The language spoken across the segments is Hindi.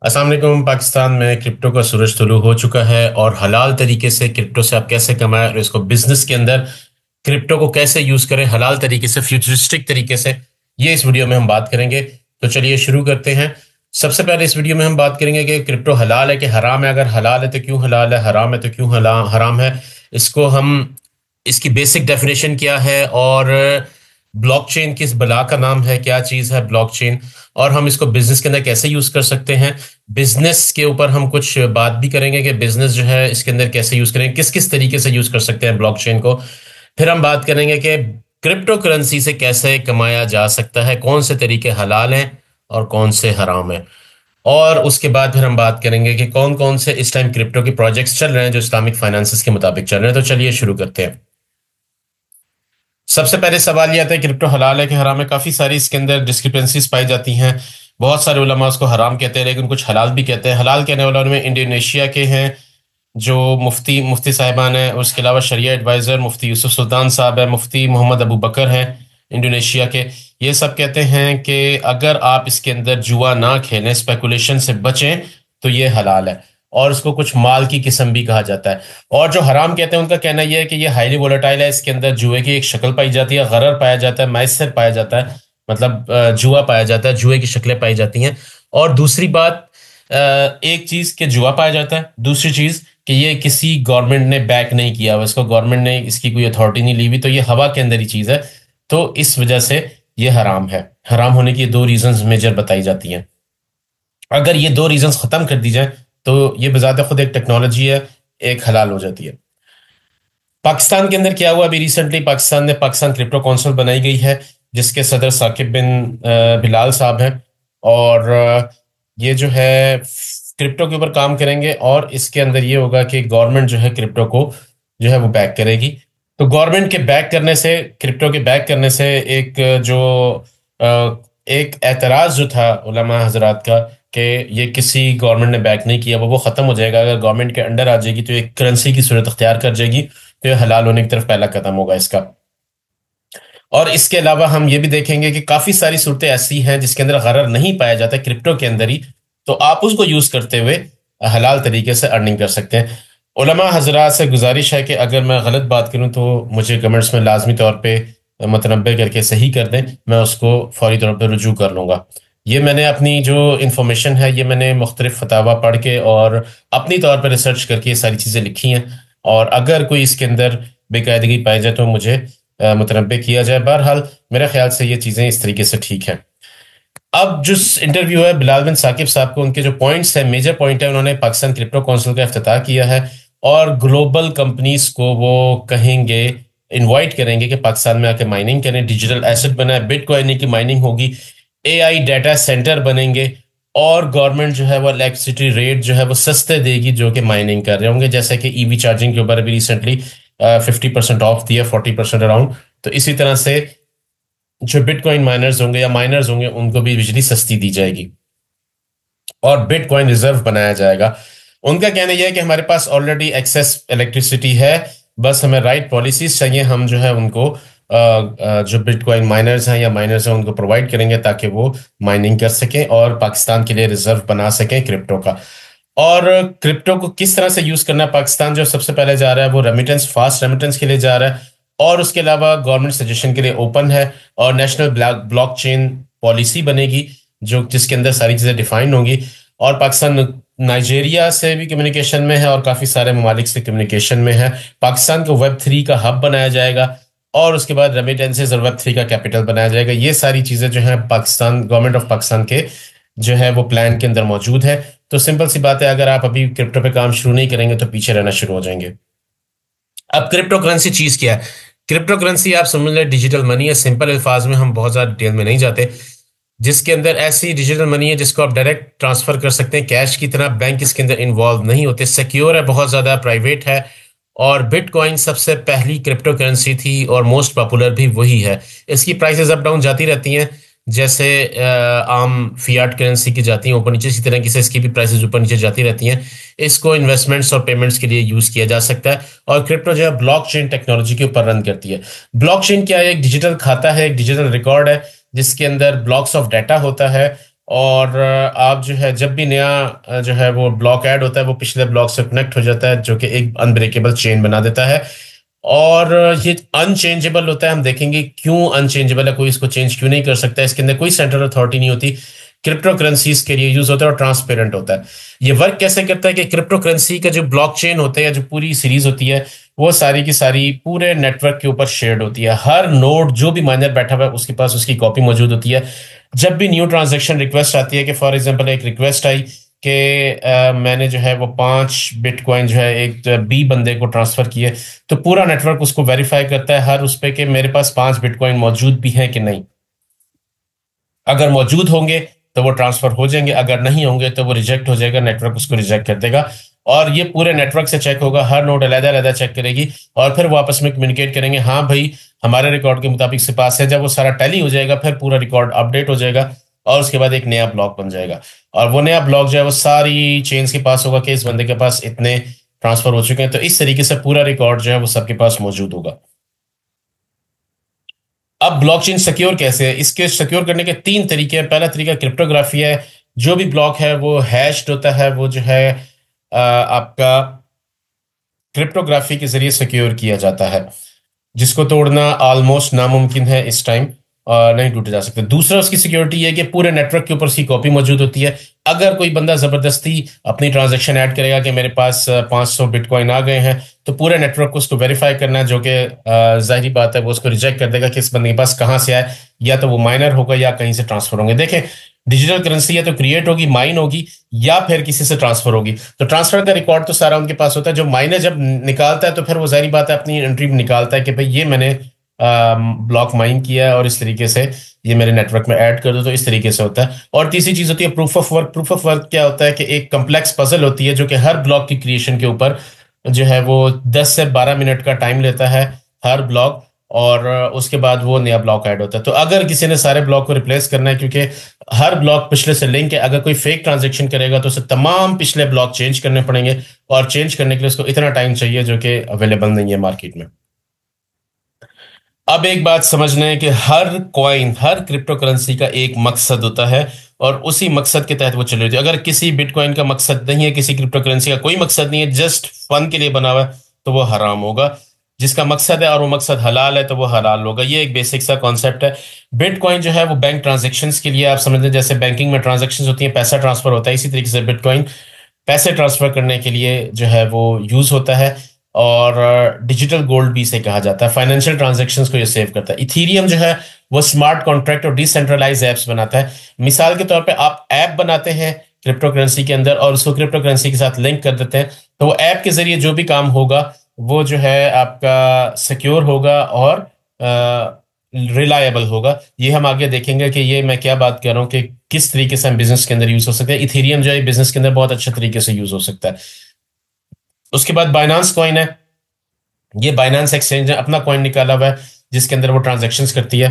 अस्सलाम वालेकुम। पाकिस्तान में क्रिप्टो का सूरज तुलू हो चुका है और हलाल तरीके से क्रिप्टो से आप कैसे कमाएं और इसको बिजनेस के अंदर क्रिप्टो को कैसे यूज करें हलाल तरीके से, फ्यूचरिस्टिक तरीके से, ये इस वीडियो में हम बात करेंगे। तो चलिए शुरू करते हैं। सबसे पहले इस वीडियो में हम बात करेंगे कि क्रिप्टो हलाल है कि हराम है। अगर हलाल है तो क्यों हलाल है, हराम है तो क्यों हराम है। इसको हम इसकी बेसिक डेफिनेशन क्या है और ब्लॉकचेन किस बला का नाम है, क्या चीज़ है ब्लॉकचेन, और हम इसको बिजनेस के अंदर कैसे यूज कर सकते हैं। बिजनेस के ऊपर हम कुछ बात भी करेंगे कि बिजनेस जो है इसके अंदर कैसे यूज करेंगे, किस किस तरीके से यूज कर सकते हैं ब्लॉकचेन को। फिर हम बात करेंगे कि क्रिप्टो करेंसी से कैसे कमाया जा सकता है, कौन से तरीके हलाल हैं और कौन से हराम हैं। और उसके बाद फिर हम बात करेंगे कि कौन कौन से इस टाइम क्रिप्टो के प्रोजेक्ट्स चल रहे हैं जो इस्लामिक फाइनेंसेस के मुताबिक चल रहे हैं। तो चलिए शुरू करते हैं। सबसे पहले सवाल ये आता है क्रिप्टो हलाल है कि हराम है। काफी सारी इसके अंदर डिस्क्रिपेंसीज पाई जाती हैं। बहुत सारे उलमा उसको हराम कहते हैं लेकिन कुछ हलाल भी कहते हैं। हलाल कहने वालों में इंडोनेशिया के हैं जो मुफ्ती मुफ्ती साहिबान हैं, उसके अलावा शरिया एडवाइजर मुफ्ती यूसुफ सुल्तान साहब है, मुफ्ती मोहम्मद अबू बकर हैं इंडोनेशिया के। ये सब कहते हैं कि अगर आप इसके अंदर जुआ ना खेलें, स्पेकुलेशन से बचें, तो ये हलाल है और इसको कुछ माल की किस्म भी कहा जाता है। और जो हराम कहते हैं उनका कहना यह है कि ये हाईली वोलेटाइल है, इसके अंदर जुए की एक शक्ल पाई जाती है, गरर पाया जाता है, मैसर पाया जाता है, मतलब जुआ पाया जाता है, जुए की शक्लें पाई जाती हैं। और दूसरी बात, एक चीज के जुआ पाया जाता है, दूसरी चीज कि ये किसी गवर्नमेंट ने बैक नहीं किया हुआ, इसको गवर्नमेंट ने इसकी कोई अथॉरिटी नहीं ली हुई, तो ये हवा के अंदर ही चीज है। तो इस वजह से ये हराम है। हराम होने की दो रीजंस मेजर बताई जाती हैं। अगर ये दो रीजंस खत्म कर दी जाए तो ये बजाते खुद एक टेक्नोलॉजी है, एक हलाल हो जाती है। पाकिस्तान के अंदर क्या हुआ अभी रिसेंटली, पाकिस्तान ने पाकिस्तान क्रिप्टो काउंसिल बनाई गई है जिसके सदर साकिब बिन बिलाल साहब हैं। और ये जो है क्रिप्टो के ऊपर काम करेंगे और इसके अंदर ये होगा कि गवर्नमेंट जो है क्रिप्टो को जो है वो बैक करेगी। तो गवर्नमेंट के बैक करने से, क्रिप्टो के बैक करने से एक जो एक एतराज जो था उलमा हजरात का कि ये किसी गवर्नमेंट ने बैक नहीं किया, वो ख़त्म हो जाएगा। अगर गवर्नमेंट के अंडर आ जाएगी तो एक करेंसी की सूरत अख्तियार कर जाएगी, तो ये हलाल होने की तरफ पहला कदम होगा इसका। और इसके अलावा हम ये भी देखेंगे कि काफ़ी सारी सूरतें ऐसी हैं जिसके अंदर गरर नहीं पाया जाता क्रिप्टो के अंदर ही, तो आप उसको यूज़ करते हुए हलाल तरीके से अर्निंग कर सकते हैं। उलमा हजरात से गुजारिश है कि अगर मैं गलत बात करूं तो मुझे कमेंट्स में लाजमी तौर पे मतनब्बे करके सही कर दें, मैं उसको फौरी तौर पर रुजू कर लूँगा। ये मैंने अपनी जो इन्फॉर्मेशन है ये मैंने मुख्तलिफ फतावा पढ़ के और अपनी तौर पर रिसर्च करके ये सारी चीज़ें लिखी हैं। और अगर कोई इसके अंदर बेकायदगी पाई जाए तो मुझे मुतनब्बे किया जाए। बहरहाल मेरे ख्याल से ये चीज़ें इस तरीके से ठीक हैं। अब जो इंटरव्यू है बिलाल बिन साकिब साहब को, उनके जो पॉइंट्स है, मेजर पॉइंट है, उन्होंने पाकिस्तान क्रिप्टो काउंसिल का इफ्तिताह किया है और ग्लोबल कंपनीज को वो कहेंगे, इनवाइट करेंगे कि पाकिस्तान में आके माइनिंग करें, डिजिटल एसेट बनाए, बिटकॉइन की माइनिंग होगी, एआई डाटा सेंटर बनेंगे और गवर्नमेंट जो है वो इलेक्ट्रिसिटी रेट जो है वो सस्ते देगी जो कि माइनिंग कर रहे होंगे। जैसे कि ईवी चार्जिंग के ऊपर अभी रिसेंटली 50% ऑफ दिया, 40% अराउंड। तो इसी तरह से जो बिटकॉइन माइनर्स होंगे या माइनर्स होंगे उनको भी बिजली सस्ती दी जाएगी और बिटकॉइन रिजर्व बनाया जाएगा। उनका कहना यह है कि हमारे पास ऑलरेडी एक्सेस इलेक्ट्रिसिटी है, बस हमें राइट पॉलिसीज चाहिए। हम जो है उनको जो बिटकॉइन माइनर्स हैं या माइनर्स हैं उनको प्रोवाइड करेंगे ताकि वो माइनिंग कर सकें और पाकिस्तान के लिए रिजर्व बना सकें क्रिप्टो का। और क्रिप्टो को किस तरह से यूज करना है, पाकिस्तान जो सबसे पहले जा रहा है वो रेमिटेंस, फास्ट रेमिटेंस के लिए जा रहा है और उसके अलावा गवर्नमेंट सजेशन के लिए ओपन है और नेशनल ब्लॉकचेन पॉलिसी बनेगी जो जिसके अंदर सारी चीज़ें डिफाइन होंगी। और पाकिस्तान नाइजेरिया से भी कम्युनिकेशन में है और काफ़ी सारे ममालिक से कम्युनिकेशन में है। पाकिस्तान को वेब 3 का हब बनाया जाएगा और उसके बाद रेमिटेंसेज और वेब 3 का कैपिटल बनाया जाएगा। ये सारी चीज़ें जो हैं पाकिस्तान, गवर्नमेंट ऑफ पाकिस्तान के जो है वो प्लान के अंदर मौजूद है। तो सिंपल सी बात है, अगर आप अभी क्रिप्टो पे काम शुरू नहीं करेंगे तो पीछे रहना शुरू हो जाएंगे। अब क्रिप्टो करेंसी चीज क्या है? क्रिप्टो करेंसी आप समझ लें डिजिटल मनी है। सिंपल अल्फाज में, हम बहुत ज्यादा डिटेल में नहीं जाते, जिसके अंदर ऐसी डिजिटल मनी है जिसको आप डायरेक्ट ट्रांसफर कर सकते हैं कैश की तरह, बैंक इसके अंदर इन्वॉल्व नहीं होते, सिक्योर है, बहुत ज्यादा प्राइवेट है। और बिटकॉइन सबसे पहली क्रिप्टो करेंसी थी और मोस्ट पॉपुलर भी वही है। इसकी प्राइसेस अप डाउन जाती रहती हैं जैसे आम फियाट करेंसी की जाती हैं ऊपर नीचे, इसी तरह की से इसकी भी प्राइसेस ऊपर नीचे जाती रहती हैं। इसको इन्वेस्टमेंट्स और पेमेंट्स के लिए यूज किया जा सकता है। और क्रिप्टो जो है ब्लॉकचेन टेक्नोलॉजी के ऊपर रन करती है। ब्लॉकचेन क्या है? एक डिजिटल खाता है, एक डिजिटल रिकॉर्ड है जिसके अंदर ब्लॉक्स ऑफ डाटा होता है और आप जो है जब भी नया जो है वो ब्लॉक ऐड होता है वो पिछले ब्लॉक से कनेक्ट हो जाता है, जो कि एक अनब्रेकेबल चेन बना देता है। और ये अनचेंजेबल होता है। हम देखेंगे क्यों अनचेंजेबल है, कोई इसको चेंज क्यों नहीं कर सकता। इसके अंदर कोई सेंट्रल अथॉरिटी नहीं होती। क्रिप्टो करेंसीज के लिए यूज होता है और ट्रांसपेरेंट होता है। ये वर्क कैसे करता है कि क्रिप्टो करेंसी का जो ब्लॉकचेन होता है या जो पूरी सीरीज होती है वो सारी की सारी पूरे नेटवर्क के ऊपर शेयर्ड होती है। हर नोड जो भी माइनर बैठा हुआ है उसके पास उसकी कॉपी मौजूद होती है। जब भी न्यू ट्रांजैक्शन रिक्वेस्ट आती है, कि फॉर एग्जांपल एक रिक्वेस्ट आई कि मैंने जो है वो 5 बिटकॉइन जो है एक बी बंदे को ट्रांसफर किए, तो पूरा नेटवर्क उसको वेरीफाई करता है हर उस पे कि मेरे पास 5 बिटकॉइन मौजूद भी हैं कि नहीं। अगर मौजूद होंगे तो वो ट्रांसफर हो जाएंगे, अगर नहीं होंगे तो वो रिजेक्ट हो जाएगा, नेटवर्क उसको रिजेक्ट कर देगा। और ये पूरे नेटवर्क से चेक होगा, हर नोड अलग अलग चेक करेगी और फिर वो आपस में कम्युनिकेट करेंगे, हाँ भाई हमारे रिकॉर्ड के मुताबिक से पास है। जब वो सारा टैली हो जाएगा फिर पूरा रिकॉर्ड अपडेट हो जाएगा और उसके बाद एक नया ब्लॉक बन जाएगा। और वो नया ब्लॉक जो है वो सारी चेन्स के पास होगा कि इस बंदे के पास इतने ट्रांसफर हो चुके हैं। तो इस तरीके से पूरा रिकॉर्ड जो है वो सबके पास मौजूद होगा। अब ब्लॉकचेन सिक्योर कैसे है? इसके सिक्योर करने के 3 तरीके हैं। पहला तरीका क्रिप्टोग्राफी है। जो भी ब्लॉक है वो हैश्ड होता है, वो जो है आपका क्रिप्टोग्राफी के जरिए सिक्योर किया जाता है, जिसको तोड़ना ऑलमोस्ट नामुमकिन है इस टाइम, नहीं टूटे जा सकते। दूसरा उसकी सिक्योरिटी है कि पूरे नेटवर्क के ऊपर उसकी कॉपी मौजूद होती है। अगर कोई बंदा जबरदस्ती अपनी ट्रांजैक्शन ऐड करेगा कि मेरे पास 500 बिटकॉइन आ गए हैं, तो पूरे नेटवर्क को उसको वेरीफाई करना है, जो कि जाहिर बात है वो उसको रिजेक्ट कर देगा कि इस बंदे के पास कहाँ से आए, या तो वो माइनर होगा या कहीं से ट्रांसफर होंगे। देखें, डिजिटल करेंसी या तो क्रिएट होगी, माइन होगी, या फिर किसी से ट्रांसफर होगी। तो ट्रांसफर का रिकॉर्ड तो सारा उनके पास होता है। जो माइनर जब निकालता है तो फिर वो जाहिर बात है अपनी एंट्री में निकालता है कि भाई ये मैंने ब्लॉक माइन किया है और इस तरीके से ये मेरे नेटवर्क में ऐड कर दो। तो इस तरीके से होता है। और तीसरी चीज होती है proof of work. Proof of work क्या होता है कि एक कम्प्लेक्स पजल होती है जो कि हर ब्लॉक की क्रिएशन के ऊपर जो है वो 10 से 12 मिनट का टाइम लेता है हर ब्लॉक, और उसके बाद वो नया ब्लॉक ऐड होता है। तो अगर किसी ने सारे ब्लॉक को रिप्लेस करना है, क्योंकि हर ब्लॉक पिछले से लिंक है, अगर कोई फेक ट्रांजेक्शन करेगा तो उसे तमाम पिछले ब्लॉक चेंज करने पड़ेंगे, और चेंज करने के लिए उसको इतना टाइम चाहिए जो कि अवेलेबल नहीं है मार्केट में। अब एक बात समझना है कि हर कॉइन, हर क्रिप्टो करेंसी का एक मकसद होता है और उसी मकसद के तहत वो चल रही है। अगर किसी बिटकॉइन का मकसद नहीं है, किसी क्रिप्टो करेंसी का कोई मकसद नहीं है, जस्ट फन के लिए बना हुआ है, तो वो हराम होगा। जिसका मकसद है और वो मकसद हलाल है तो वो हलाल होगा। ये एक बेसिक सा कॉन्सेप्ट है। बिटकॉइन जो है वो बैंक ट्रांजेक्शंस के लिए, आप समझते हैं जैसे बैंकिंग में ट्रांजेक्शंस होती हैं, पैसा ट्रांसफर होता है, इसी तरीके से बिटकॉइन पैसे ट्रांसफर करने के लिए जो है वो यूज होता है। और डिजिटल गोल्ड भी इसे कहा जाता है। फाइनेंशियल ट्रांजैक्शंस को ये सेव करता है। इथीरियम जो है वो स्मार्ट कॉन्ट्रैक्ट और डिसेंट्रलाइज एप्स बनाता है। मिसाल के तौर पे आप ऐप बनाते हैं क्रिप्टो करेंसी के अंदर और उसको क्रिप्टो करेंसी के साथ लिंक कर देते हैं, तो वो ऐप के जरिए जो भी काम होगा वो जो है आपका सिक्योर होगा और रिलायबल होगा। ये हम आगे देखेंगे कि ये मैं क्या बात कर रहा हूँ कि किस तरीके से हम बिजनेस के अंदर यूज हो सकते हैं। इथेरियम जो है बिजनेस के अंदर बहुत अच्छे तरीके से यूज हो सकता है। उसके बाद बाइनांस कॉइन है। ये बाइनांस एक्सचेंज ने अपना कॉइन निकाला हुआ है जिसके अंदर वो ट्रांजैक्शंस करती है।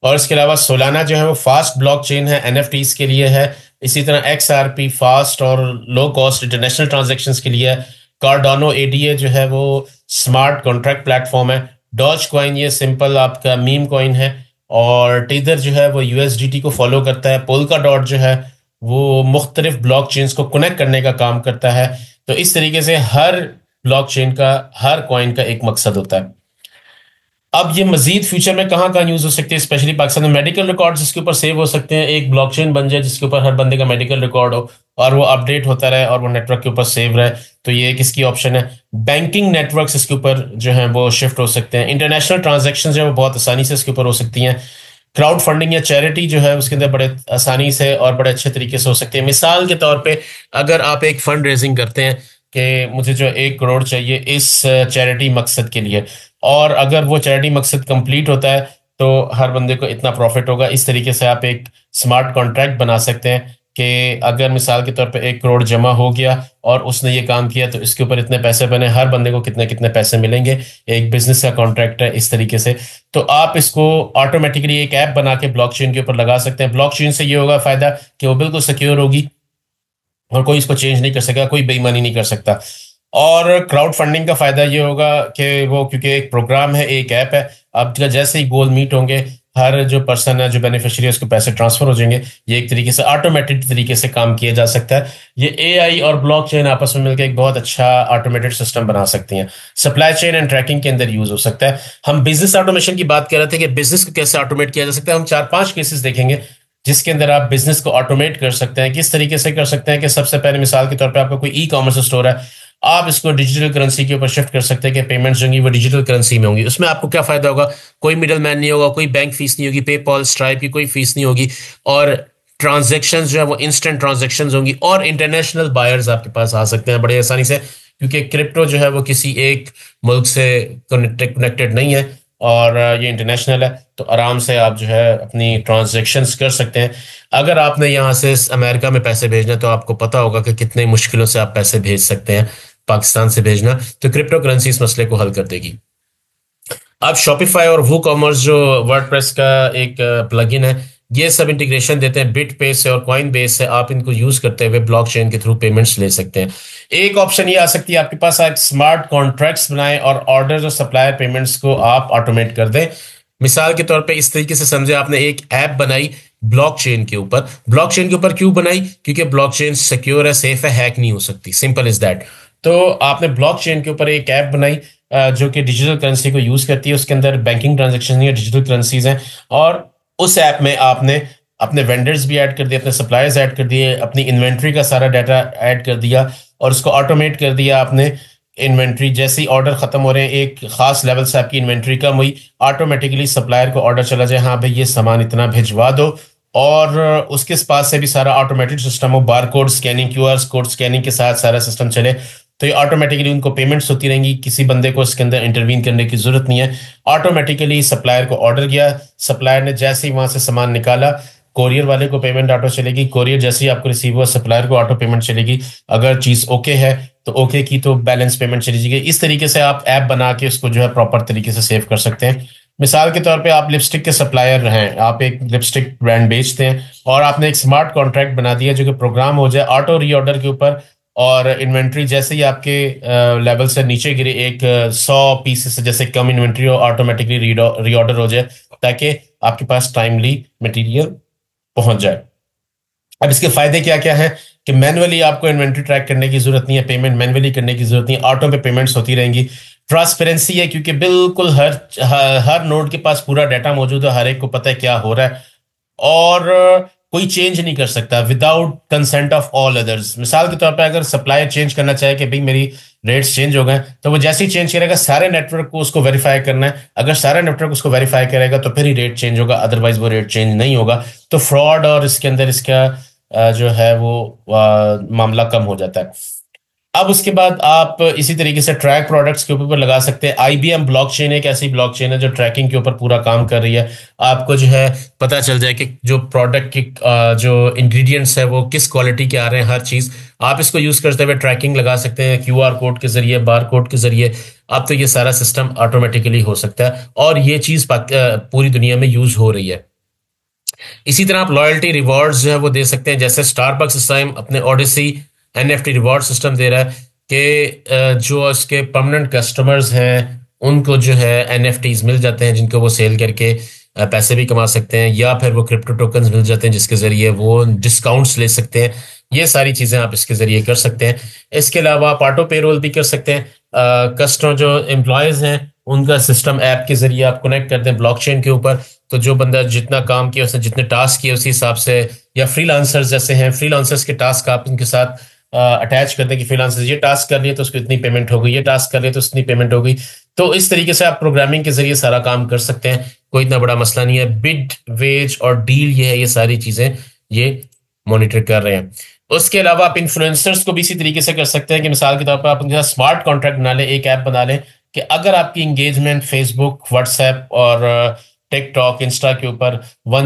और इसके अलावा सोलाना जो है वो फास्ट ब्लॉकचेन है, एनएफटीज के लिए है। इसी तरह एक्सआरपी फास्ट और लो कॉस्ट इंटरनेशनल ट्रांजैक्शंस के लिए है। कार्डानो एडीए जो है वो स्मार्ट कॉन्ट्रैक्ट प्लेटफॉर्म है। डॉज कॉइन ये सिंपल आपका मीम कॉइन है। और टीदर जो है वो यूएसडीटी को फॉलो करता है। पोल्का डॉट जो है वो मुख्तलिफ ब्लॉक चेन्स को कनेक्ट करने का काम करता है। तो इस तरीके से हर ब्लॉकचेन का, हर कॉइन का एक मकसद होता है। अब ये मजीद फ्यूचर में कहाँ कहाँ यूज हो सकते हैं, स्पेशली पाकिस्तान में मेडिकल रिकॉर्ड्स इसके ऊपर सेव हो सकते हैं। एक ब्लॉकचेन बन जाए जिसके ऊपर हर बंदे का मेडिकल रिकॉर्ड हो और वो अपडेट होता रहे और वो नेटवर्क के ऊपर सेव रहे। तो ये एक इसकी ऑप्शन है। बैंकिंग नेटवर्क्स इसके ऊपर जो है वो शिफ्ट हो सकते हैं। इंटरनेशनल ट्रांजेक्शन जो है वो बहुत आसानी से इसके ऊपर हो सकती हैं। क्राउड फंडिंग या चैरिटी जो है उसके अंदर बड़े आसानी से और बड़े अच्छे तरीके से हो सकते हैं। मिसाल के तौर पे अगर आप एक फंड रेजिंग करते हैं कि मुझे जो 1 करोड़ चाहिए इस चैरिटी मकसद के लिए, और अगर वो चैरिटी मकसद कंप्लीट होता है तो हर बंदे को इतना प्रॉफिट होगा। इस तरीके से आप एक स्मार्ट कॉन्ट्रैक्ट बना सकते हैं कि अगर मिसाल के तौर पे 1 करोड़ जमा हो गया और उसने ये काम किया तो इसके ऊपर इतने पैसे बने, हर बंदे को कितने कितने पैसे मिलेंगे। एक बिजनेस का कॉन्ट्रैक्ट है इस तरीके से। तो आप इसको ऑटोमेटिकली एक ऐप बना के ब्लॉकचेन के ऊपर लगा सकते हैं। ब्लॉकचेन से ये होगा फायदा कि वो बिल्कुल सिक्योर होगी और कोई इसको चेंज नहीं कर सकेगा, कोई बेईमानी नहीं कर सकता। और क्राउड फंडिंग का फायदा ये होगा कि वो क्योंकि एक प्रोग्राम है, एक ऐप है, अब जैसे ही गोल मीट होंगे हर जो पर्सन है, जो बेनिफिशियरी है, उसको पैसे ट्रांसफर हो जाएंगे। ये एक तरीके से ऑटोमेटेड तरीके से काम किया जा सकता है। ये एआई और ब्लॉकचेन आपस में मिलकर एक बहुत अच्छा ऑटोमेटेड सिस्टम बना सकती हैं। सप्लाई चेन एंड ट्रैकिंग के अंदर यूज हो सकता है। हम बिजनेस ऑटोमेशन की बात कर रहे थे कि बिजनेस को कैसे ऑटोमेट किया जा सकता है। हम 4-5 केसेस देखेंगे जिसके अंदर आप बिजनेस को ऑटोमेट कर सकते हैं। किस तरीके से कर सकते हैं कि सबसे पहले मिसाल के तौर पे आपका कोई ई कॉमर्स स्टोर है, आप इसको डिजिटल करेंसी के ऊपर शिफ्ट कर सकते हैं कि पेमेंट्स जो होंगी वो डिजिटल करेंसी में होंगी। उसमें आपको क्या फायदा होगा? कोई मिडल मैन नहीं होगा, कोई बैंक फीस नहीं होगी, पेपॉल स्ट्राइप की कोई फीस नहीं होगी, और ट्रांजेक्शन जो है वो इंस्टेंट ट्रांजेक्शन होंगी, और इंटरनेशनल बायर्स आपके पास आ सकते हैं बड़े आसानी से, क्योंकि क्रिप्टो जो है वो किसी एक मुल्क से कनेक्टेड नहीं है और ये इंटरनेशनल है। तो आराम से आप जो है अपनी ट्रांजैक्शंस कर सकते हैं। अगर आपने यहाँ से अमेरिका में पैसे भेजना है तो आपको पता होगा कि कितने मुश्किलों से आप पैसे भेज सकते हैं पाकिस्तान से भेजना। तो क्रिप्टो करेंसी इस मसले को हल कर देगी। अब शॉपिफाई और वू कॉमर्स जो वर्डप्रेस का एक प्लगइन है, ये सब इंटीग्रेशन देते हैं बिट पे से और कॉइन बेस से। आप इनको यूज करते हुए ब्लॉकचेन के थ्रू पेमेंट्स ले सकते हैं। एक ऑप्शन ये आ सकती है आपके पास, आप स्मार्ट कॉन्ट्रैक्ट्स बनाएं और ऑर्डर और सप्लायर पेमेंट्स को आप ऑटोमेट कर दें। मिसाल के तौर पे इस तरीके से समझे, आपने एक ऐप बनाई ब्लॉकचेन के ऊपर। ब्लॉकचेन के ऊपर क्यों बनाई? क्योंकि ब्लॉकचेन सिक्योर है, सेफ है, हैक नहीं हो सकती, सिंपल इज दैट। तो आपने ब्लॉकचेन के ऊपर एक ऐप बनाई जो कि डिजिटल करेंसी को यूज करती है। उसके अंदर बैंकिंग ट्रांजेक्शन नहीं है, डिजिटल करेंसीज हैं। और उस ऐप में आपने अपने वेंडर्स भी ऐड कर दिए, अपने सप्लायर्स ऐड कर दिए, अपनी इन्वेंट्री का सारा डाटा ऐड कर दिया और उसको ऑटोमेट कर दिया आपने। इन्वेंट्री जैसे ही ऑर्डर खत्म हो रहे हैं, एक खास लेवल से आपकी इन्वेंट्री कम हुई, ऑटोमेटिकली सप्लायर को ऑर्डर चला जाए, हाँ भाई ये सामान इतना भिजवा दो, और उसके पास से भी सारा ऑटोमेटेड सिस्टम हो, bar code scanning, QR code scanning के साथ सारा सिस्टम चले। तो ये ऑटोमेटिकली उनको पेमेंट्स होती रहेंगी, किसी बंदे को इसके अंदर इंटरवीन करने की जरूरत नहीं है। ऑटोमेटिकली सप्लायर को ऑर्डर गया, सप्लायर ने जैसे ही वहां से सामान निकाला, कोरियर वाले को पेमेंट ऑटो चलेगी, कोरियर जैसे ही आपको रिसीव हुआ सप्लायर को ऑटो पेमेंट चलेगी। अगर चीज ओके है तो ओके की तो बैलेंस पेमेंट चली जाएगी। इस तरीके से आप ऐप बना के उसको जो है प्रॉपर तरीके से सेव कर सकते हैं। मिसाल के तौर पे आप लिपस्टिक के सप्लायर हैं, आप एक लिपस्टिक ब्रांड बेचते हैं और आपने एक स्मार्ट कॉन्ट्रैक्ट बना दिया जो कि प्रोग्राम हो जाए ऑटो रीऑर्डर के ऊपर, और इन्वेंट्री जैसे ही आपके लेवल से नीचे गिरे, एक 100 पीसेस से जैसे कम इन्वेंट्री हो, ऑटोमेटिकली रीऑर्डर हो जाए ताकि आपके पास टाइमली मटेरियल पहुंच जाए। अब इसके फायदे क्या क्या हैं कि मैनुअली आपको इन्वेंट्री ट्रैक करने की जरूरत नहीं है, पेमेंट मैनुअली करने की जरूरत नहीं है, ऑटो पे पेमेंट्स होती रहेंगी। ट्रांसपेरेंसी है क्योंकि बिल्कुल हर नोड के पास पूरा डाटा मौजूद है, हर एक को पता है क्या हो रहा है, और कोई चेंज नहीं कर सकता without consent of all others. मिसाल के तौर पे अगर सप्लायर चेंज करना चाहे कि भाई मेरी रेट्स चेंज हो गए, तो वो जैसे ही चेंज करेगा सारे नेटवर्क को उसको वेरीफाई करना है। अगर सारा नेटवर्क उसको वेरीफाई करेगा तो फिर ही रेट चेंज होगा, अदरवाइज वो रेट चेंज नहीं होगा। तो फ्रॉड और इसके अंदर इसका जो है वो मामला कम हो जाता है। अब उसके बाद आप इसी तरीके से ट्रैक प्रोडक्ट्स के ऊपर लगा सकते हैं। आईबीएम ब्लॉकचेन एक ऐसी ब्लॉकचेन है जो ट्रैकिंग के ऊपर पूरा काम कर रही है। आपको जो है पता चल जाए कि जो प्रोडक्ट की जो इंग्रेडिएंट्स है वो किस क्वालिटी के आ रहे हैं, हर चीज आप इसको यूज करते हुए ट्रैकिंग लगा सकते हैं, क्यूआर कोड के जरिए, बार कोड के जरिए। अब तो ये सारा सिस्टम ऑटोमेटिकली हो सकता है और ये चीज पूरी दुनिया में यूज हो रही है। इसी तरह आप लॉयल्टी रिवॉर्ड्स जो है वो दे सकते हैं, जैसे स्टारबक्स इस टाइम अपने ओडिसी एनएफटी रिवॉर्ड सिस्टम दे रहा है कि जो उसके परमानेंट कस्टमर्स हैं उनको जो है एनएफटीज मिल जाते हैं जिनको वो सेल करके पैसे भी कमा सकते हैं, या फिर वो क्रिप्टो टोकन्स मिल जाते हैं जिसके जरिए वो डिस्काउंट्स ले सकते हैं। ये सारी चीजें आप इसके जरिए कर सकते हैं। इसके अलावा आप ऑटो पेरोल भी कर सकते हैं। कस्टमर जो एम्प्लॉयज हैं उनका सिस्टम ऐप के जरिए आप कनेक्ट करते हैं ब्लॉकचेन के ऊपर, तो जो बंदा जितना काम किया उसने जितने टास्क किए उसी हिसाब से, या फ्रीलांसर्स जैसे हैं, फ्रीलांसर्स के टास्क आप उनके साथ अटैच कर दें कि फ्रीलांसर्स ये टास्क कर लिए तो उसको इतनी पेमेंट हो गई, ये टास्क कर लिए तो इतनी पेमेंट हो गई। तो इस तरीके से आप प्रोग्रामिंग के जरिए सारा काम कर सकते हैं, कोई इतना बड़ा मसला नहीं है। बिड, वेज और डील ये है, ये सारी चीजें ये मॉनिटर कर रहे हैं। उसके अलावा आप इन्फ्लुएंसर्स को भी इसी तरीके से कर सकते हैं कि मिसाल के तौर पर आप उनके साथ स्मार्ट कॉन्ट्रैक्ट बना लें, एक ऐप बना लें कि अगर आपकी इंगेजमेंट फेसबुक, व्हाट्सएप और टिकटॉक, इंस्टा के ऊपर 1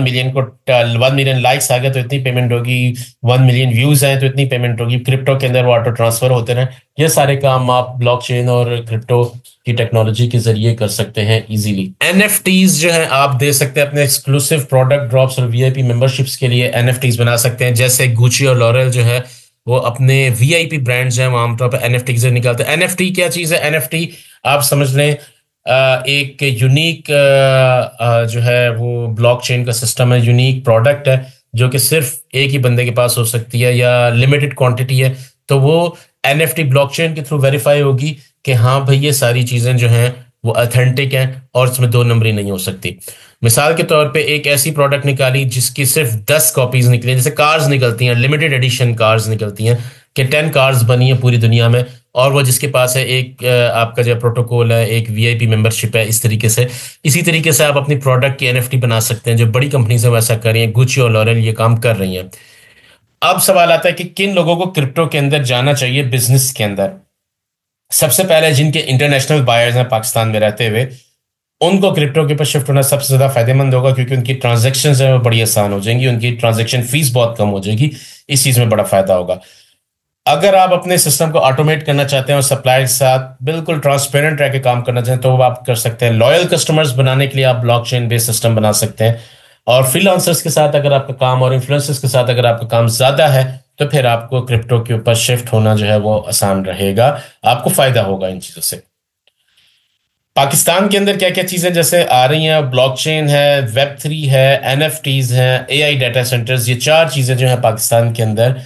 मिलियन लाइक्स आ गए तो इतनी पेमेंट होगी, 1 मिलियन व्यूज आए तो इतनी पेमेंट होगी। क्रिप्टो के अंदर वो ऑटो ट्रांसफर होते रहे। ये सारे काम आप ब्लॉकचेन और क्रिप्टो की टेक्नोलॉजी के जरिए कर सकते हैं इजीली। एनएफटीज जो है आप दे सकते हैं अपने एक्सक्लूसिव प्रोडक्ट ड्रॉप्स और वीआईपी मेंबरशिप्स के लिए। एनएफटीज बना सकते हैं, जैसे गुची और लॉरेल जो है वो अपने वीआईपी ब्रांड्स हैं वो आमतौर पर एनएफटी से निकालते हैं। एनएफटी क्या चीज है? एनएफटी आप समझ लें एक यूनिक जो है वो ब्लॉकचेन का सिस्टम है, यूनिक प्रोडक्ट है जो कि सिर्फ एक ही बंदे के पास हो सकती है या लिमिटेड क्वांटिटी है, तो वो एनएफटी ब्लॉकचेन के थ्रू वेरीफाई होगी कि हाँ भाई ये सारी चीज़ें जो हैं वो अथेंटिक हैं और इसमें दो नंबरी नहीं हो सकती। मिसाल के तौर पे एक ऐसी प्रोडक्ट निकाली जिसकी सिर्फ 10 कॉपीज निकली, जैसे कार्स निकलती हैं, लिमिटेड एडिशन कार्स निकलती हैं कि 10 कार्स बनी है पूरी दुनिया में, और वो जिसके पास है एक आपका जो प्रोटोकॉल है, एक वीआईपी मेंबरशिप है, इस तरीके से, इसी तरीके से आप अपनी प्रोडक्ट की एनएफटी बना सकते हैं। जो बड़ी कंपनी से वैसा कर रही हैं, गुची और लॉरेल ये काम कर रही हैं। अब सवाल आता है कि किन लोगों को क्रिप्टो के अंदर जाना चाहिए बिजनेस के अंदर। सबसे पहले जिनके इंटरनेशनल बायर्स हैं पाकिस्तान में रहते हुए, उनको क्रिप्टो के ऊपर शिफ्ट होना सबसे ज्यादा फायदेमंद होगा, क्योंकि उनकी ट्रांजेक्शन है वो बड़ी आसान हो जाएंगी, उनकी ट्रांजेक्शन फीस बहुत कम हो जाएगी, इस चीज में बड़ा फायदा होगा। अगर आप अपने सिस्टम को ऑटोमेट करना चाहते हैं और सप्लायर के साथ बिल्कुल ट्रांसपेरेंट रह के काम करना चाहते हैं, तो वो आप कर सकते हैं। लॉयल कस्टमर्स बनाने के लिए आप ब्लॉकचेन बेस्ड सिस्टम बना सकते हैं। और फ्रीलांसर्स के साथ अगर आपका काम और इन्फ्लुएंसर्स के साथ अगर आपका काम ज्यादा है, तो फिर आपको क्रिप्टो के ऊपर शिफ्ट होना जो है वो आसान रहेगा, आपको फायदा होगा इन चीजों से। पाकिस्तान के अंदर क्या क्या चीजें जैसे आ रही हैं, ब्लॉकचेन है, वेब 3 है, एनएफटीज हैं, एआई डाटा सेंटर्स, ये चार चीजें जो है पाकिस्तान के अंदर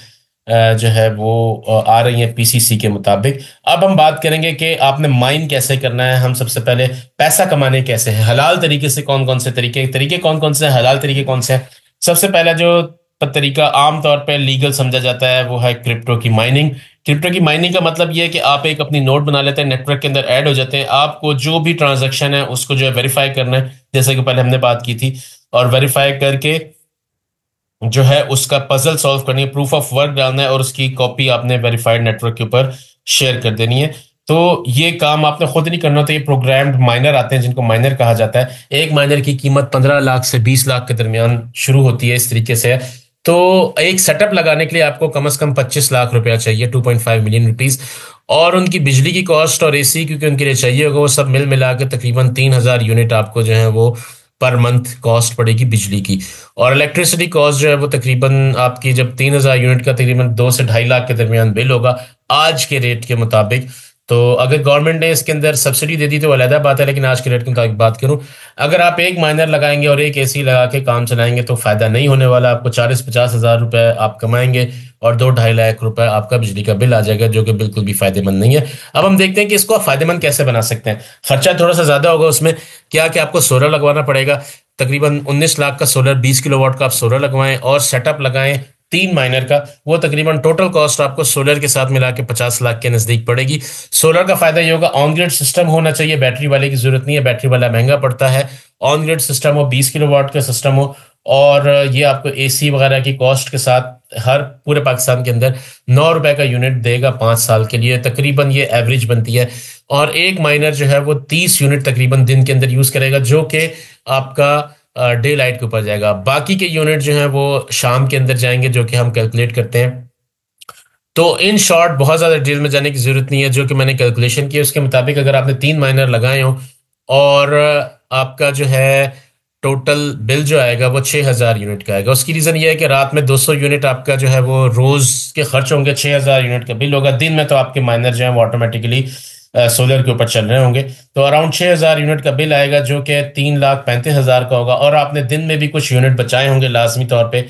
जो है वो आ रही हैं पीसीसी के मुताबिक। अब हम बात करेंगे कि आपने माइन कैसे करना है। हम सबसे पहले पैसा कमाने कैसे हैं, हलाल तरीके से कौन कौन से तरीके तरीके कौन कौन से हैं, हलाल तरीके कौन से हैं। सबसे पहला जो तरीका आम तौर पे लीगल समझा जाता है वो है क्रिप्टो की माइनिंग। क्रिप्टो की माइनिंग का मतलब ये है कि आप एक अपनी नोड बना लेते हैं, नेटवर्क के अंदर ऐड हो जाते हैं, आपको जो भी ट्रांजैक्शन है उसको जो है वेरीफाई करना है, जैसे कि पहले हमने बात की थी, और वेरीफाई करके जो है उसका पजल सॉल्व करनी है, प्रूफ ऑफ वर्क डालना है, और उसकी कॉपी आपने वेरीफाइड नेटवर्क के ऊपर शेयर कर देनी है। तो ये काम आपने खुद नहीं करना होता, ये प्रोग्राम्ड माइनर आते हैं जिनको माइनर कहा जाता है। एक माइनर की कीमत 15 लाख से 20 लाख के दरमियान शुरू होती है, इस तरीके से है। तो एक सेटअप लगाने के लिए आपको कम से कम 25 लाख रुपया चाहिए, 2.5 मिलियन रुपीज। और उनकी बिजली की कॉस्ट और एसी क्योंकि उनके लिए चाहिए होगा, वो सब मिल मिला के तकरीबन 3,000 यूनिट आपको जो है वो पर मंथ कॉस्ट पड़ेगी बिजली की। और इलेक्ट्रिसिटी कॉस्ट जो है वो तकरीबन आपकी जब 3,000 यूनिट का तकरीबन 2 से 2.5 लाख के दरमियान बिल होगा आज के रेट के मुताबिक। तो अगर गवर्नमेंट ने इसके अंदर सब्सिडी दे दी तो अलहदा बात है, लेकिन आज के रेट के मुताबिक बात करूं, अगर आप एक माइनर लगाएंगे और एक एसी लगा के काम चलाएंगे तो फायदा नहीं होने वाला। आपको 40-50 हज़ार रुपए आप कमाएंगे और 2-2.5 लाख रुपए आपका बिजली का बिल आ जाएगा, जो कि बिल्कुल भी फायदेमंद नहीं है। अब हम देखते हैं कि इसको आप फायदेमंद कैसे बना सकते हैं। खर्चा थोड़ा सा ज्यादा होगा उसमें, क्या कि आपको सोलर लगवाना पड़ेगा। तकरीबन 19 लाख का सोलर, 20 किलोवाट का आप सोलर लगवाएं और सेटअप लगाएं 3 माइनर का, वो तकरीबन टोटल कॉस्ट आपको सोलर के साथ मिला के 50 लाख के नजदीक पड़ेगी। सोलर का फायदा ये होगा, ऑन ग्रिड सिस्टम होना चाहिए, बैटरी वाले की जरूरत नहीं है, बैटरी वाला महंगा पड़ता है। ऑन ग्रिड सिस्टम हो, 20 किलोवाट का सिस्टम हो, और ये आपको एसी वगैरह की कॉस्ट के साथ हर पूरे पाकिस्तान के अंदर 9 रुपए का यूनिट देगा 5 साल के लिए, तकरीबन ये एवरेज बनती है। और एक माइनर जो है वो 30 यूनिट तकरीबन दिन के अंदर यूज करेगा, जो कि आपका डे लाइट के ऊपर जाएगा। बाकी के यूनिट जो हैं वो शाम के अंदर जाएंगे, जो कि हम कैलकुलेट करते हैं। तो इन शॉर्ट बहुत ज़्यादा डिटेल में जाने की ज़रूरत नहीं है, जो कि मैंने कैलकुलेशन की उसके मुताबिक अगर आपने 3 माइनर लगाए हो और आपका जो है टोटल बिल जो आएगा वो 6,000 यूनिट का आएगा। उसकी रीज़न ये है कि रात में 200 यूनिट आपका जो है वो रोज़ के खर्च होंगे, 6,000 यूनिट का बिल होगा। दिन में तो आपके माइनर जो है वो ऑटोमेटिकली सोलर के ऊपर चल रहे होंगे, तो अराउंड 6,000 यूनिट का बिल आएगा, जो कि 3,35,000 का होगा। और आपने दिन में भी कुछ यूनिट बचाए होंगे लाजमी तौर पे,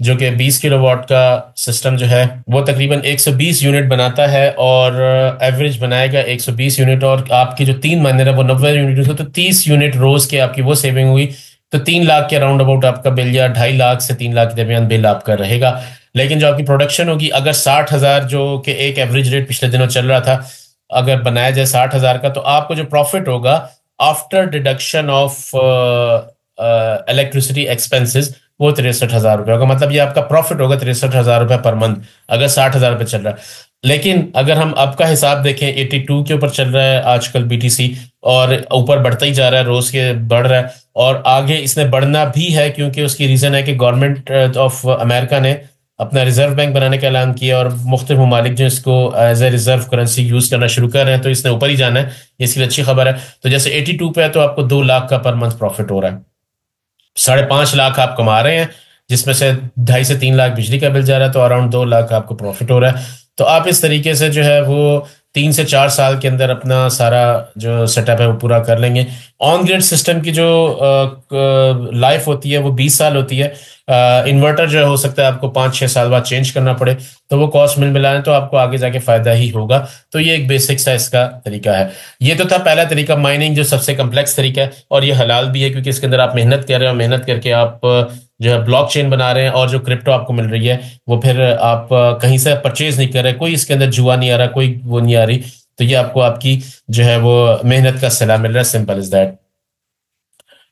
जो कि 20 किलोवाट का सिस्टम जो है वो तकरीबन 120 यूनिट बनाता है, और एवरेज बनाएगा 120 यूनिट। और आपकी जो 3 माइनर है वो 90 यूनिट है, तो 30 यूनिट रोज के आपकी वो सेविंग हुई। तो 3 लाख के अराउंड अबाउट आपका बिल, या 2.5 लाख से 3 लाख के दरमियान बिल आपका रहेगा। लेकिन जो आपकी प्रोडक्शन होगी, अगर 60,000 जो कि एक एवरेज रेट पिछले दिनों चल रहा था, अगर बनाया जाए 60,000 का, तो आपको जो प्रॉफिट होगा after deduction of electricity expenses वो 63,000 रुपये होगा। मतलब ये आपका प्रॉफिट होगा 63,000 रुपये पर मंथ, अगर 60,000 रुपये चल रहा है। लेकिन अगर हम अब का हिसाब देखें, 82 के ऊपर चल रहा है आजकल बीटीसी, और ऊपर बढ़ता ही जा रहा है, रोज के बढ़ रहा है, और आगे इसने बढ़ना भी है, क्योंकि उसकी रीजन है कि गवर्नमेंट ऑफ अमेरिका ने अपना रिजर्व बैंक बनाने का ऐलान किया, और मुख्तलिफ ममालिक जो इसको as a reserve currency use करना शुरू कर रहे हैं, तो इसने ऊपर ही जाना है, इसके लिए अच्छी खबर है। तो जैसे 82 पे है तो आपको 2 लाख का पर मंथ प्रॉफिट हो रहा है, 5.5 लाख आप कमा रहे हैं, जिसमें से 2.5 से 3 लाख बिजली का बिल जा रहा है, तो अराउंड 2 लाख आपको प्रॉफिट हो रहा है। तो आप इस तरीके से जो है वो 3 से 4 साल के अंदर अपना सारा जो सेटअप है वो पूरा कर लेंगे। ऑन ग्रिड सिस्टम की जो लाइफ होती है वो 20 साल होती है। इन्वर्टर जो हो सकता है आपको 5-6 साल बाद चेंज करना पड़े, तो वो कॉस्ट मिल मिलाए तो आपको आगे जाके फायदा ही होगा। तो ये एक बेसिक सा इसका तरीका है। ये तो था पहला तरीका, माइनिंग, जो सबसे कम्प्लेक्स तरीका है, और ये हलाल भी है क्योंकि इसके अंदर आप मेहनत कर रहे हो, मेहनत करके आप जो है ब्लॉकचेन बना रहे हैं, और जो क्रिप्टो आपको मिल रही है वो फिर आप कहीं से परचेज नहीं कर रहे, कोई इसके अंदर जुआ नहीं आ रहा, कोई वो नहीं आ रही। तो ये आपको आपकी जो है वो मेहनत का सिला मिल रहा है, सिंपल इज दैट।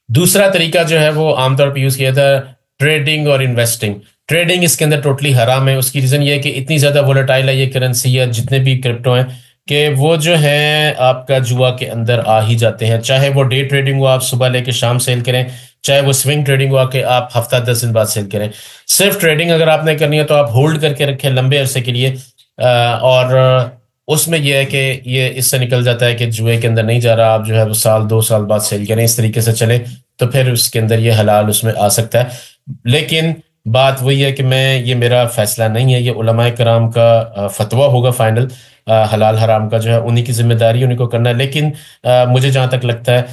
दूसरा तरीका जो है वो आमतौर पर यूज किया था, ट्रेडिंग और इन्वेस्टिंग। ट्रेडिंग इसके अंदर टोटली हराम है। उसकी रीजन ये है कि इतनी ज्यादा वोलेटाइल है ये करेंसी या जितने भी क्रिप्टो हैं, कि वो जो है आपका जुआ के अंदर आ ही जाते हैं। चाहे वो डे ट्रेडिंग हो, आप सुबह लेके शाम सेल करें, चाहे वो स्विंग ट्रेडिंग हुआ कि आप हफ्ता 10 दिन बाद सेल करें। सिर्फ ट्रेडिंग अगर आपने करनी है तो आप होल्ड करके रखें लंबे अरसे के लिए, और उसमें यह है कि ये इससे निकल जाता है कि जुए के अंदर नहीं जा रहा, आप जो है वो साल 2 साल बाद सेल करें, इस तरीके से चले तो फिर उसके अंदर ये हलाल उसमें आ सकता है। लेकिन बात वही है कि ये मेरा फैसला नहीं है, ये उलमाए कराम का फतवा होगा फाइनल। हलाल हराम का जो है उन्हीं की जिम्मेदारी, उन्हीं को करना है। लेकिन मुझे जहाँ तक लगता है,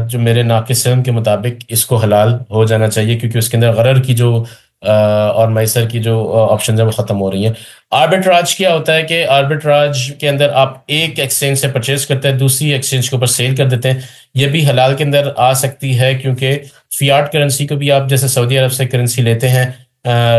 जो मेरे नाक़िस इल्म के मुताबिक इसको हलाल हो जाना चाहिए, क्योंकि उसके अंदर गरर की जो और मैसर की जो ऑप्शन है वो ख़त्म हो रही हैं। आर्बिट्राज क्या होता है कि आर्बिट्राज के अंदर आप एक एक्सचेंज से परचेज करते हैं, दूसरी एक्सचेंज के ऊपर सेल कर देते हैं। ये भी हलाल के अंदर आ सकती है, क्योंकि फियाट करेंसी को भी आप जैसे सऊदी अरब से करेंसी लेते हैं,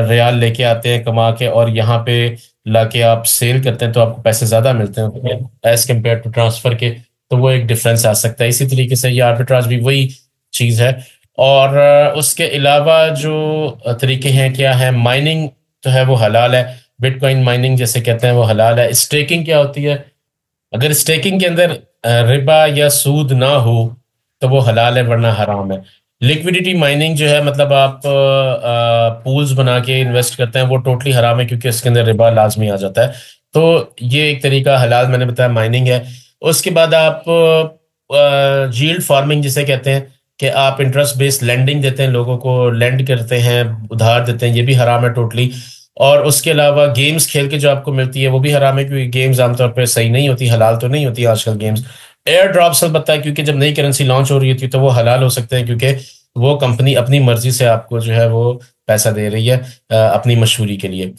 रियाल लेके आते हैं कमा के, और यहाँ पे लाके आप सेल करते हैं तो आपको पैसे ज़्यादा मिलते हैं एज कम्पेयर टू ट्रांसफ़र के। तो वो एक डिफरेंस आ सकता है। इसी तरीके से ये आर्बिट्राज भी वही चीज़ है। और उसके अलावा जो तरीके हैं क्या है, माइनिंग तो है वो हलाल है, बिटकॉइन माइनिंग जैसे कहते हैं वो हलाल है। स्टेकिंग क्या होती है, अगर स्टेकिंग के अंदर रिबा या सूद ना हो तो वो हलाल है, वरना हराम है। लिक्विडिटी माइनिंग जो है, मतलब आप पूल्स बना के इन्वेस्ट करते हैं, वो टोटली हराम है क्योंकि इसके अंदर रिबा लाजमी आ जाता है। तो ये एक तरीका हलाल मैंने बताया माइनिंग है। उसके बाद आप यील्ड फार्मिंग जिसे कहते हैं, कि आप इंटरेस्ट बेस्ड लेंडिंग देते हैं, लोगों को लेंड करते हैं, उधार देते हैं, ये भी हराम है टोटली। और उसके अलावा गेम्स खेल के जो आपको मिलती है वो भी हराम है, क्योंकि गेम्स आमतौर पर सही नहीं होती, हलाल तो नहीं होती आजकल गेम्स। एयर ड्रॉप्स अलबत्ता, क्योंकि जब नई करेंसी लॉन्च हो रही होती है तो वो हलाल हो सकते हैं, क्योंकि वो कंपनी अपनी मर्जी से आपको जो है वो पैसा दे रही है अपनी मशहूरी के लिए।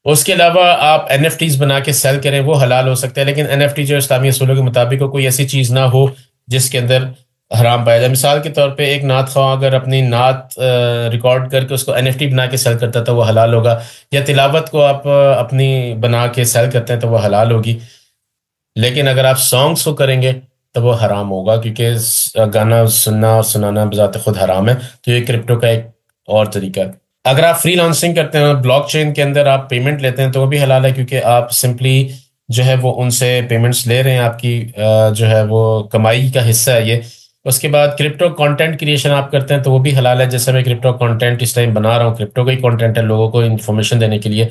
उसके अलावा आप एनएफटीज बना के सेल करें, वो हलाल हो सकता है, लेकिन एनएफटी जो इस्लामी असूलों के मुताबिक हो, कोई ऐसी चीज़ ना हो जिसके अंदर हराम पाया जाए। मिसाल के तौर पे एक नात ख्वाह अगर अपनी नात रिकॉर्ड करके उसको एनएफटी बना के सेल करता है तो वो हलाल होगा, या तिलावत को आप अपनी बना के सेल करते हैं तो वो हलाल होगी। लेकिन अगर आप सॉन्ग्स को करेंगे तो वो हराम होगा, क्योंकि गाना सुनना और सुनाना बजाते खुद हराम है। तो ये क्रिप्टो का एक और तरीका है। अगर आप फ्रीलांसिंग करते हैं, ब्लॉकचेन के अंदर आप पेमेंट लेते हैं, तो वो भी हलाल है, क्योंकि आप सिंपली जो है वो उनसे पेमेंट्स ले रहे हैं, आपकी जो है वो कमाई का हिस्सा है ये। उसके बाद क्रिप्टो कंटेंट क्रिएशन आप करते हैं तो वो भी हलाल है। जैसे मैं क्रिप्टो कंटेंट इस टाइम बना रहा हूँ, क्रिप्टो का ही कंटेंट है लोगों को इन्फॉर्मेशन देने के लिए।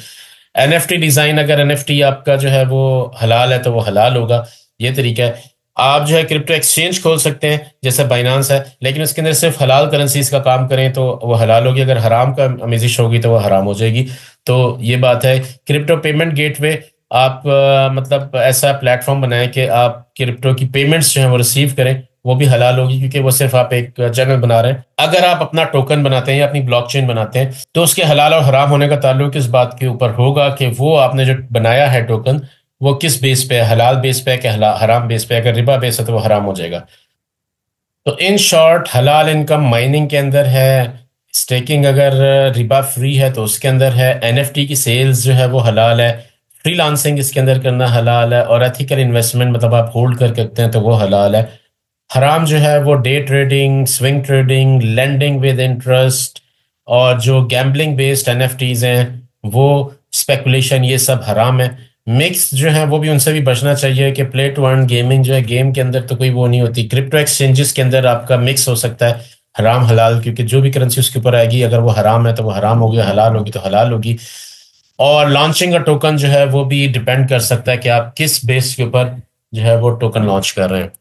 एनएफटी डिज़ाइन, अगर एनएफटी आपका जो है वो हलाल है तो वो हलाल होगा, ये तरीका है। आप जो है क्रिप्टो एक्सचेंज खोल सकते हैं जैसे बाइनांस है, लेकिन उसके अंदर सिर्फ हलाल करेंसीज का काम करें तो वो हलाल होगी, अगर हराम का आमेजिश होगी तो वो हराम हो जाएगी। तो ये बात है। क्रिप्टो पेमेंट गेटवे, आप मतलब ऐसा प्लेटफॉर्म बनाएं कि आप क्रिप्टो की पेमेंट्स जो है वो रिसीव करें, वो भी हलाल होगी, क्योंकि वो सिर्फ आप एक चैनल बना रहे हैं। अगर आप अपना टोकन बनाते हैं या अपनी ब्लॉकचेन बनाते हैं तो उसके हलाल और हराम होने का ताल्लुक इस बात के ऊपर होगा कि वो आपने जो बनाया है टोकन, वो किस बेस पे है, हलाल बेस पे है कि हराम बेस पे है। अगर रिबा बेस है तो वो हराम हो जाएगा। तो इन शॉर्ट, हलाल इनकम माइनिंग के अंदर है, स्टेकिंग अगर रिबा फ्री है तो उसके अंदर है, एनएफटी की सेल्स जो है वो हलाल है, फ्रीलांसिंग इसके अंदर करना हलाल है, और एथिकल इन्वेस्टमेंट मतलब आप होल्ड कर करते हैं तो वो हलाल है। हराम जो है वो day trading, swing trading, lending with interest, और जो गैम्बलिंग बेस्ड एनएफटीज हैं वो, स्पेकुलेशन, ये सब हराम है। मिक्स जो है वो भी, उनसे भी बचना चाहिए कि प्ले टू अर्न गेमिंग जो है, गेम के अंदर तो कोई वो नहीं होती। क्रिप्टो एक्सचेंजेस के अंदर आपका मिक्स हो सकता है हराम हलाल, क्योंकि जो भी करेंसी उसके ऊपर आएगी अगर वो हराम है तो वो हराम होगी, हलाल होगी तो हलाल होगी। और लॉन्चिंग का टोकन जो है वो भी डिपेंड कर सकता है कि आप किस बेस के ऊपर जो है वो टोकन लॉन्च कर रहे हैं।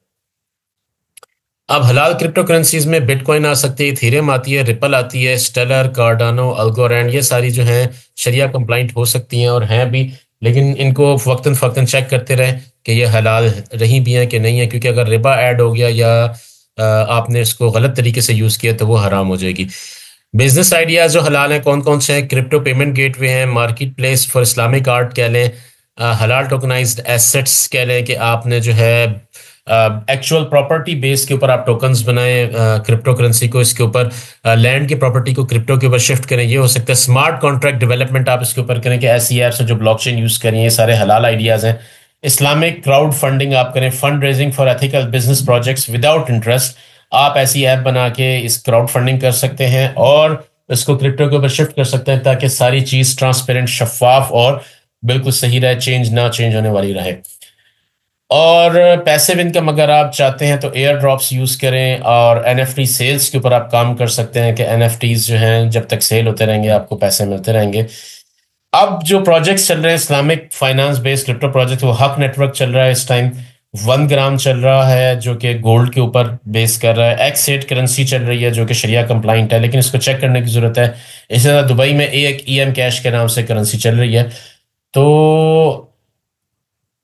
अब हलाल क्रिप्टो करेंसीज में बिटकॉइन आ सकती है, इथेरियम आती है, रिपल आती है, स्टेलर, कार्डानो, अल्गोरैंड, ये सारी जो हैं शरिया कंप्लाइंट हो सकती हैं और हैं भी। लेकिन इनको वक्तन फ़क्तन चेक करते रहें कि ये हलाल रही भी हैं कि नहीं है, क्योंकि अगर रिबा ऐड हो गया या आपने इसको गलत तरीके से यूज़ किया तो वो हराम हो जाएगी। बिजनेस आइडियाज़ जो हलाल हैं कौन कौन से हैं? क्रिप्टो पेमेंट गेटवे हैं, market place for Islamic art कह लें, हलाल टोकनाइज्ड एसेट्स कह लें कि आपने जो है एक्चुअल प्रॉपर्टी बेस के ऊपर आप टोकन्स बनाएं क्रिप्टो करेंसी को, इसके ऊपर लैंड की प्रॉपर्टी को क्रिप्टो के ऊपर शिफ्ट करें, ये हो सकता है। स्मार्ट कॉन्ट्रैक्ट डेवलपमेंट आप इसके ऊपर करें कि ऐसी ऐप्स जो ब्लॉकचेन यूज़ करें, ये सारे हलाल आइडियाज़ हैं। इस्लामिक क्राउड फंडिंग आप करें, fund raising for ethical business projects without interest, आप ऐसी ऐप बना के इस क्राउड फंडिंग कर सकते हैं और इसको क्रिप्टो के ऊपर शिफ्ट कर सकते हैं ताकि सारी चीज़ ट्रांसपेरेंट, शफाफ और बिल्कुल सही रहे, चेंज होने वाली रहे। और पैसिव इनकम अगर आप चाहते हैं तो एयर ड्रॉप्स यूज़ करें, और एनएफटी सेल्स के ऊपर आप काम कर सकते हैं कि एनएफटीज जो हैं जब तक सेल होते रहेंगे आपको पैसे मिलते रहेंगे। अब जो प्रोजेक्ट्स चल रहे हैं Islamic finance based crypto project, वो हक नेटवर्क चल रहा है इस टाइम, 1 ग्राम चल रहा है जो कि गोल्ड के ऊपर बेस कर रहा है, एक्स8 करेंसी चल रही है जो कि शरिया कंप्लाइंट है, लेकिन इसको चेक करने की ज़रूरत है। इसी तरह दुबई में एक ईएम कैश के नाम से करेंसी चल रही है। तो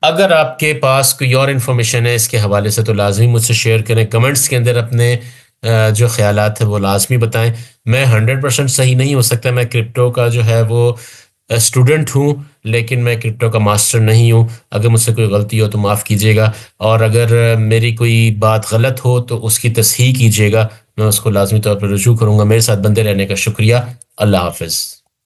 अगर आपके पास कोई और इन्फॉर्मेशन है इसके हवाले से तो लाजमी मुझसे शेयर करें, कमेंट्स के अंदर अपने जो ख्यालात हैं वो लाजमी बताएं। मैं 100% सही नहीं हो सकता, मैं क्रिप्टो का जो है वो स्टूडेंट हूँ, लेकिन मैं क्रिप्टो का मास्टर नहीं हूँ। अगर मुझसे कोई गलती हो तो माफ़ कीजिएगा, और अगर मेरी कोई बात गलत हो तो उसकी तस्हीह कीजिएगा, मैं उसको लाजमी तौर पर रुजू करूँगा। मेरे साथ बंदे रहने का शुक्रिया। अल्लाह हाफ़िज़।